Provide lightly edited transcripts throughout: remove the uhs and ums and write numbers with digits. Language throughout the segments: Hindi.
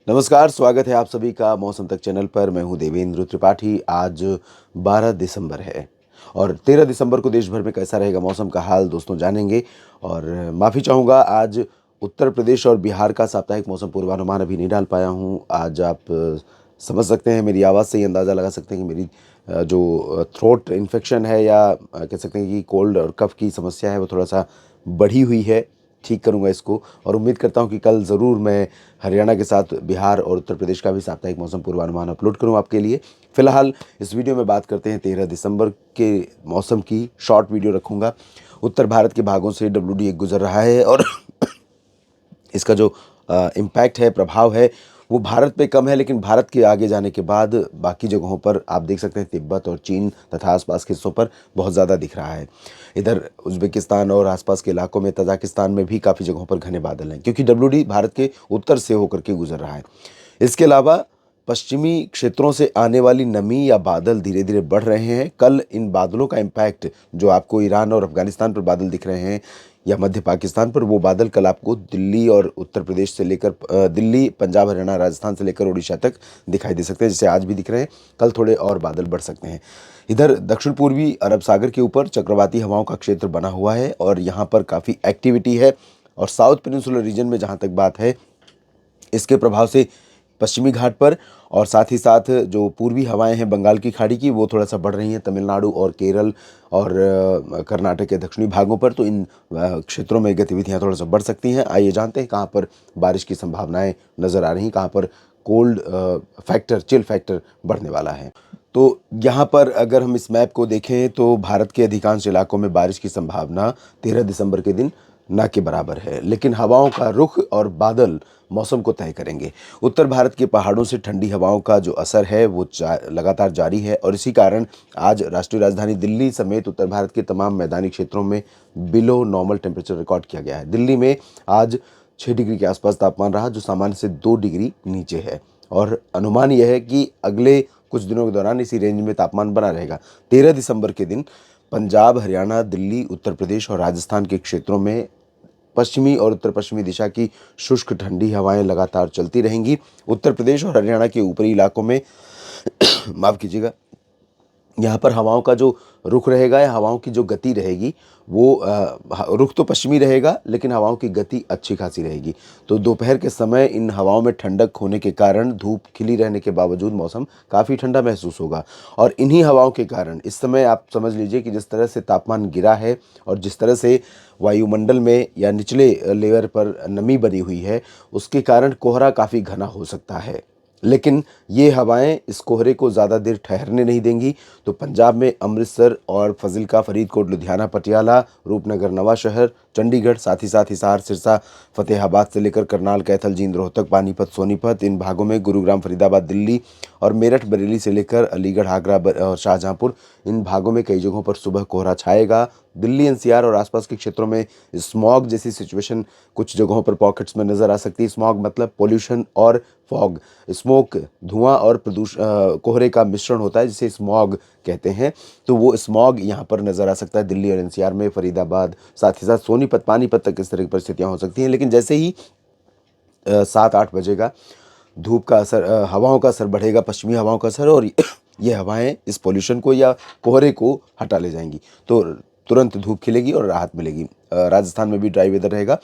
नमस्कार, स्वागत है आप सभी का मौसम तक चैनल पर। मैं हूं देवेंद्र त्रिपाठी। आज 12 दिसंबर है और 13 दिसंबर को देश भर में कैसा रहेगा मौसम का हाल दोस्तों जानेंगे। और माफ़ी चाहूँगा, आज उत्तर प्रदेश और बिहार का साप्ताहिक मौसम पूर्वानुमान अभी नहीं डाल पाया हूं। आज आप समझ सकते हैं, मेरी आवाज़ से ही अंदाज़ा लगा सकते हैं कि मेरी जो थ्रोट इन्फेक्शन है या कह सकते हैं कि कोल्ड और कफ़ की समस्या है वो थोड़ा सा बढ़ी हुई है। ठीक करूँगा इसको और उम्मीद करता हूँ कि कल ज़रूर मैं हरियाणा के साथ बिहार और उत्तर प्रदेश का भी साप्ताहिक मौसम पूर्वानुमान अपलोड करूँ आपके लिए। फ़िलहाल इस वीडियो में बात करते हैं 13 दिसंबर के मौसम की। शॉर्ट वीडियो रखूँगा। उत्तर भारत के भागों से WD1 गुजर रहा है और इसका जो इम्पैक्ट है, प्रभाव है, वो भारत पे कम है, लेकिन भारत के आगे जाने के बाद बाकी जगहों पर आप देख सकते हैं तिब्बत और चीन तथा आसपास के हिस्सों पर बहुत ज़्यादा दिख रहा है। इधर उज़्बेकिस्तान और आसपास के इलाकों में, तजाकिस्तान में भी काफ़ी जगहों पर घने बादल हैं, क्योंकि WD भारत के उत्तर से होकर के गुजर रहा है। इसके अलावा पश्चिमी क्षेत्रों से आने वाली नमी या बादल धीरे धीरे बढ़ रहे हैं। कल इन बादलों का इम्पैक्ट जो आपको ईरान और अफगानिस्तान पर बादल दिख रहे हैं या मध्य पाकिस्तान पर, वो बादल कल आपको दिल्ली और उत्तर प्रदेश से लेकर दिल्ली, पंजाब, हरियाणा, राजस्थान से लेकर उड़ीसा तक दिखाई दे सकते हैं, जैसे आज भी दिख रहे हैं। कल थोड़े और बादल बढ़ सकते हैं। इधर दक्षिण पूर्वी अरब सागर के ऊपर चक्रवाती हवाओं का क्षेत्र बना हुआ है और यहाँ पर काफ़ी एक्टिविटी है। और साउथ पेनिनसुलर रीजन में जहाँ तक बात है, इसके प्रभाव से पश्चिमी घाट पर और साथ ही साथ जो पूर्वी हवाएं हैं बंगाल की खाड़ी की, वो थोड़ा सा बढ़ रही हैं तमिलनाडु और केरल और कर्नाटक के दक्षिणी भागों पर। तो इन क्षेत्रों में गतिविधियां थोड़ा सा बढ़ सकती हैं। आइए जानते हैं कहाँ पर बारिश की संभावनाएं नज़र आ रही हैं, कहाँ पर कोल्ड फैक्टर, चिल फैक्टर बढ़ने वाला है। तो यहाँ पर अगर हम इस मैप को देखें तो भारत के अधिकांश इलाकों में बारिश की संभावना 13 दिसंबर के दिन ना के बराबर है, लेकिन हवाओं का रुख और बादल मौसम को तय करेंगे। उत्तर भारत के पहाड़ों से ठंडी हवाओं का जो असर है वो लगातार जारी है और इसी कारण आज राष्ट्रीय राजधानी दिल्ली समेत उत्तर भारत के तमाम मैदानी क्षेत्रों में बिलो नॉर्मल टेम्परेचर रिकॉर्ड किया गया है। दिल्ली में आज 6 डिग्री के आसपास तापमान रहा, जो सामान्य से 2 डिग्री नीचे है और अनुमान यह है कि अगले कुछ दिनों के दौरान इसी रेंज में तापमान बना रहेगा। 13 दिसंबर के दिन पंजाब, हरियाणा, दिल्ली, उत्तर प्रदेश और राजस्थान के क्षेत्रों में पश्चिमी और उत्तर पश्चिमी दिशा की शुष्क ठंडी हवाएं लगातार चलती रहेंगी। उत्तर प्रदेश और हरियाणा के ऊपरी इलाकों में माफ़ कीजिएगा, यहाँ पर हवाओं का जो रुख रहेगा या हवाओं की जो गति रहेगी वो रुख तो पश्चिमी रहेगा, लेकिन हवाओं की गति अच्छी खासी रहेगी। तो दोपहर के समय इन हवाओं में ठंडक होने के कारण धूप खिली रहने के बावजूद मौसम काफ़ी ठंडा महसूस होगा। और इन्हीं हवाओं के कारण इस समय आप समझ लीजिए कि जिस तरह से तापमान गिरा है और जिस तरह से वायुमंडल में या निचले लेयर पर नमी बनी हुई है, उसके कारण कोहरा काफ़ी घना हो सकता है। लेकिन ये हवाएं इस कोहरे को ज़्यादा देर ठहरने नहीं देंगी। तो पंजाब में अमृतसर और फजिल्का, फरीदकोट, लुधियाना, पटियाला, रूपनगर, नवा शहर, चंडीगढ़, साथ ही हिसार, सिरसा, फतेहाबाद से लेकर करनाल, कैथल, जींद, रोहतक, पानीपत, सोनीपत, इन भागों में गुरुग्राम, फरीदाबाद, दिल्ली और मेरठ, बरेली से लेकर अलीगढ़, आगरा और शाहजहांपुर, इन भागों में कई जगहों पर सुबह कोहरा छाएगा। दिल्ली NCR और आसपास के क्षेत्रों में स्मॉग जैसी सिचुएशन कुछ जगहों पर पॉकेट्स में नज़र आ सकती है। स्मॉग मतलब पोल्यूशन और फॉग, स्मोक, धुआं और कोहरे का मिश्रण होता है, जिसे स्मॉग कहते हैं। तो वो स्मॉग यहाँ पर नज़र आ सकता है दिल्ली और NCR में, फरीदाबाद, साथ ही साथ सोनीपत, पानीपत तक इस तरह की परिस्थितियाँ हो सकती हैं। लेकिन जैसे ही 7-8 बजेगा, धूप का असर, हवाओं का असर बढ़ेगा, पश्चिमी हवाओं का असर, और ये हवाएं इस पोल्यूशन को या कोहरे को हटा ले जाएंगी। तो तुरंत धूप खिलेगी और राहत मिलेगी। राजस्थान में भी ड्राई वेदर रहेगा,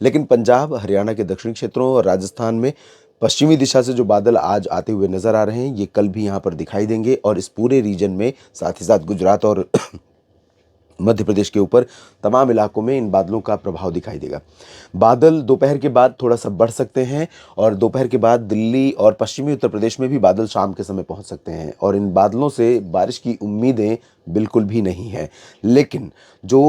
लेकिन पंजाब, हरियाणा के दक्षिणी क्षेत्रों और राजस्थान में पश्चिमी दिशा से जो बादल आज आते हुए नजर आ रहे हैं, ये कल भी यहाँ पर दिखाई देंगे और इस पूरे रीजन में, साथ ही साथ गुजरात और मध्य प्रदेश के ऊपर तमाम इलाकों में इन बादलों का प्रभाव दिखाई देगा। बादल दोपहर के बाद थोड़ा सा बढ़ सकते हैं और दोपहर के बाद दिल्ली और पश्चिमी उत्तर प्रदेश में भी बादल शाम के समय पहुंच सकते हैं और इन बादलों से बारिश की उम्मीदें बिल्कुल भी नहीं है। लेकिन जो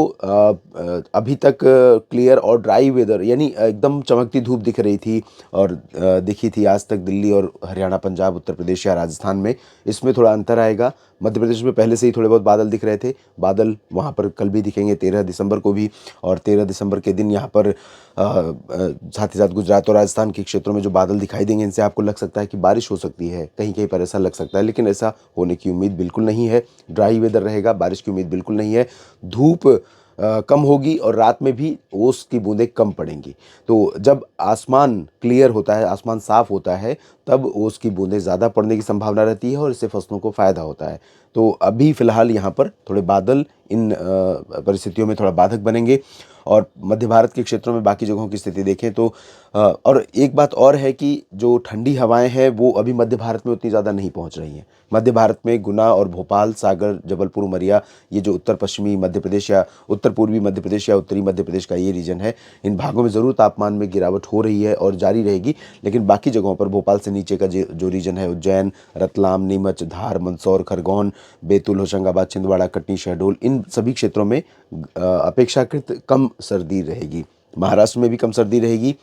अभी तक क्लियर और ड्राई वेदर, यानी एकदम चमकती धूप दिख रही थी और दिखी थी आज तक दिल्ली और हरियाणा, पंजाब, उत्तर प्रदेश या राजस्थान में, इसमें थोड़ा अंतर आएगा। मध्य प्रदेश में पहले से ही थोड़े बहुत बादल दिख रहे थे। बादल वहाँ पर कल भी दिखेंगे, 13 दिसंबर को भी। और 13 दिसंबर के दिन यहाँ पर साथ ही साथ गुजरात और राजस्थान के क्षेत्रों में जो बादल दिखाई देंगे, इनसे आपको लग सकता है कि बारिश हो सकती है, कहीं कहीं पर ऐसा लग सकता है, लेकिन ऐसा होने की उम्मीद बिल्कुल नहीं है। ड्राई वेदर रहेगा, बारिश की उम्मीद बिल्कुल नहीं है। धूप कम होगी और रात में भी ओस की बूंदें कम पड़ेंगी। तो जब आसमान क्लियर होता है, आसमान साफ़ होता है, तब ओस की बूंदें ज़्यादा पड़ने की संभावना रहती है और इससे फसलों को फ़ायदा होता है। तो अभी फ़िलहाल यहाँ पर थोड़े बादल इन परिस्थितियों में थोड़ा बाधक बनेंगे। और मध्य भारत के क्षेत्रों में बाकी जगहों की स्थिति देखें तो और एक बात और है कि जो ठंडी हवाएं हैं वो अभी मध्य भारत में उतनी ज़्यादा नहीं पहुंच रही हैं। मध्य भारत में गुना और भोपाल, सागर, जबलपुर, उमरिया, ये जो उत्तर पश्चिमी मध्य प्रदेश या उत्तर पूर्वी मध्य प्रदेश या उत्तरी मध्य प्रदेश का ये रीजन है, इन भागों में ज़रूर तापमान में गिरावट हो रही है और जारी रहेगी। लेकिन बाकी जगहों पर भोपाल से नीचे का जो रीजन है, उज्जैन, रतलाम, नीमच, धार, मंदसौर, खरगोन, बैतूल, होशंगाबाद, छिंदवाड़ा, कटनी, शहडोल, इन सभी क्षेत्रों में अपेक्षाकृत कम सर्दी रहेगी। महाराष्ट्र में भी कम सर्दी रहेगी।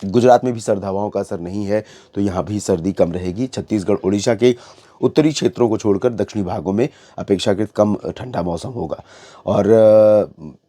गुजरात में भी सर्द हवाओं का असर नहीं है, तो यहाँ भी सर्दी कम रहेगी। छत्तीसगढ़, उड़ीसा के उत्तरी क्षेत्रों को छोड़कर दक्षिणी भागों में अपेक्षाकृत कम ठंडा मौसम होगा। और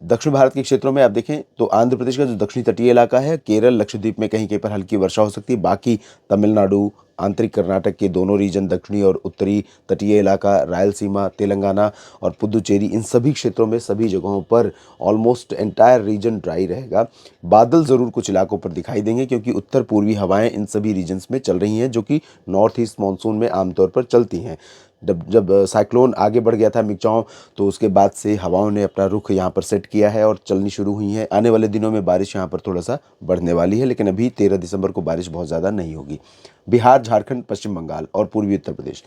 दक्षिण भारत के क्षेत्रों में आप देखें तो आंध्र प्रदेश का जो दक्षिणी तटीय इलाका है, केरल, लक्षद्वीप में कहीं कहीं पर हल्की वर्षा हो सकती है। बाकी तमिलनाडु, आंतरिक कर्नाटक के दोनों रीजन, दक्षिणी और उत्तरी तटीय इलाका, रायलसीमा, तेलंगाना और पुदुचेरी, इन सभी क्षेत्रों में सभी जगहों पर ऑलमोस्ट एंटायर रीजन ड्राई रहेगा। बादल ज़रूर कुछ इलाकों पर दिखाई देंगे क्योंकि उत्तर पूर्वी हवाएं इन सभी रीजन्स में चल रही हैं, जो कि नॉर्थ ईस्ट मानसून में आमतौर पर चलती हैं। जब जब साइक्लोन आगे बढ़ गया था मिगजाओ, तो उसके बाद से हवाओं ने अपना रुख यहाँ पर सेट किया है और चलनी शुरू हुई हैं। आने वाले दिनों में बारिश यहाँ पर थोड़ा सा बढ़ने वाली है, लेकिन अभी 13 दिसंबर को बारिश बहुत ज़्यादा नहीं होगी। बिहार, झारखंड, पश्चिम बंगाल और पूर्वी उत्तर प्रदेश,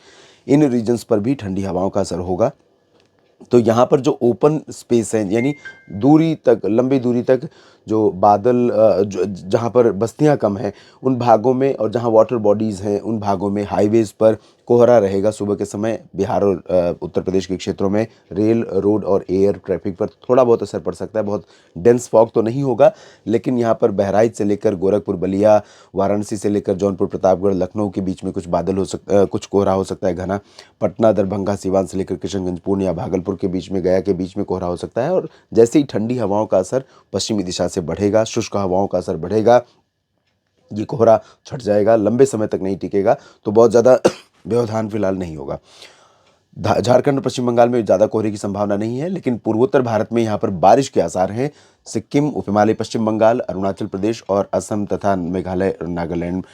इन रीजन्स पर भी ठंडी हवाओं का असर होगा। तो यहाँ पर जो ओपन स्पेस है, यानी दूरी तक, लंबी दूरी तक जो बादल जहाँ पर बस्तियाँ कम हैं उन भागों में, और जहाँ वाटर बॉडीज़ हैं उन भागों में हाईवेज़ पर कोहरा रहेगा सुबह के समय। बिहार और उत्तर प्रदेश के क्षेत्रों में रेल, रोड और एयर ट्रैफिक पर थोड़ा बहुत असर पड़ सकता है। बहुत डेंस फॉग तो नहीं होगा, लेकिन यहाँ पर बहराइच से लेकर गोरखपुर, बलिया, वाराणसी से लेकर जौनपुर, प्रतापगढ़, लखनऊ के बीच में कुछ बादल हो कुछ कोहरा हो सकता है घना। पटना, दरभंगा, सिवान से लेकर किशनगंज, पूर्णिया, भागलपुर के बीच में, गया के बीच में कोहरा हो सकता है। और जैसे ही ठंडी हवाओं का असर पश्चिमी दिशा से बढ़ेगा, शुष्क हवाओं का असर बढ़ेगा, ये कोहरा छट जाएगा, लंबे समय तक नहीं टिकेगा, तो बहुत ज़्यादा व्यवधान फिलहाल नहीं होगा। झारखंड और पश्चिम बंगाल में ज़्यादा कोहरे की संभावना नहीं है, लेकिन पूर्वोत्तर भारत में यहाँ पर बारिश के आसार हैं। सिक्किम, उप हिमालय पश्चिम बंगाल, अरुणाचल प्रदेश और असम तथा मेघालय और नागालैंड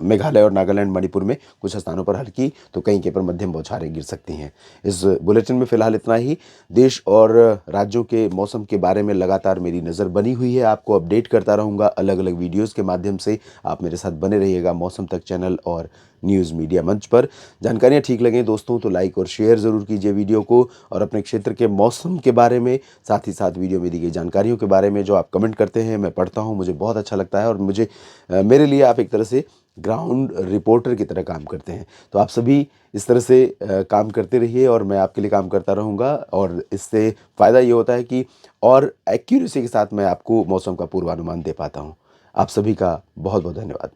मेघालय और नागालैंड, मणिपुर में कुछ स्थानों पर हल्की तो कहीं कहीं पर मध्यम बौछारें गिर सकती हैं। इस बुलेटिन में फिलहाल इतना ही। देश और राज्यों के मौसम के बारे में लगातार मेरी नज़र बनी हुई है, आपको अपडेट करता रहूँगा अलग अलग वीडियोज़ के माध्यम से। आप मेरे साथ बने रहिएगा मौसम तक चैनल और न्यूज़ मीडिया मंच पर। जानकारियाँ ठीक लगें दोस्तों तो लाइक और शेयर ज़रूर कीजिए वीडियो को, और अपने क्षेत्र के मौसम के बारे में, साथ ही साथ वीडियो में दी गई जानकारियों के बारे में जो आप कमेंट करते हैं मैं पढ़ता हूँ, मुझे बहुत अच्छा लगता है। और मेरे लिए आप एक तरह से ग्राउंड रिपोर्टर की तरह काम करते हैं। तो आप सभी इस तरह से काम करते रहिए और मैं आपके लिए काम करता रहूँगा, और इससे फ़ायदा ये होता है कि और एक्यूरेसी के साथ मैं आपको मौसम का पूर्वानुमान दे पाता हूँ। आप सभी का बहुत बहुत धन्यवाद।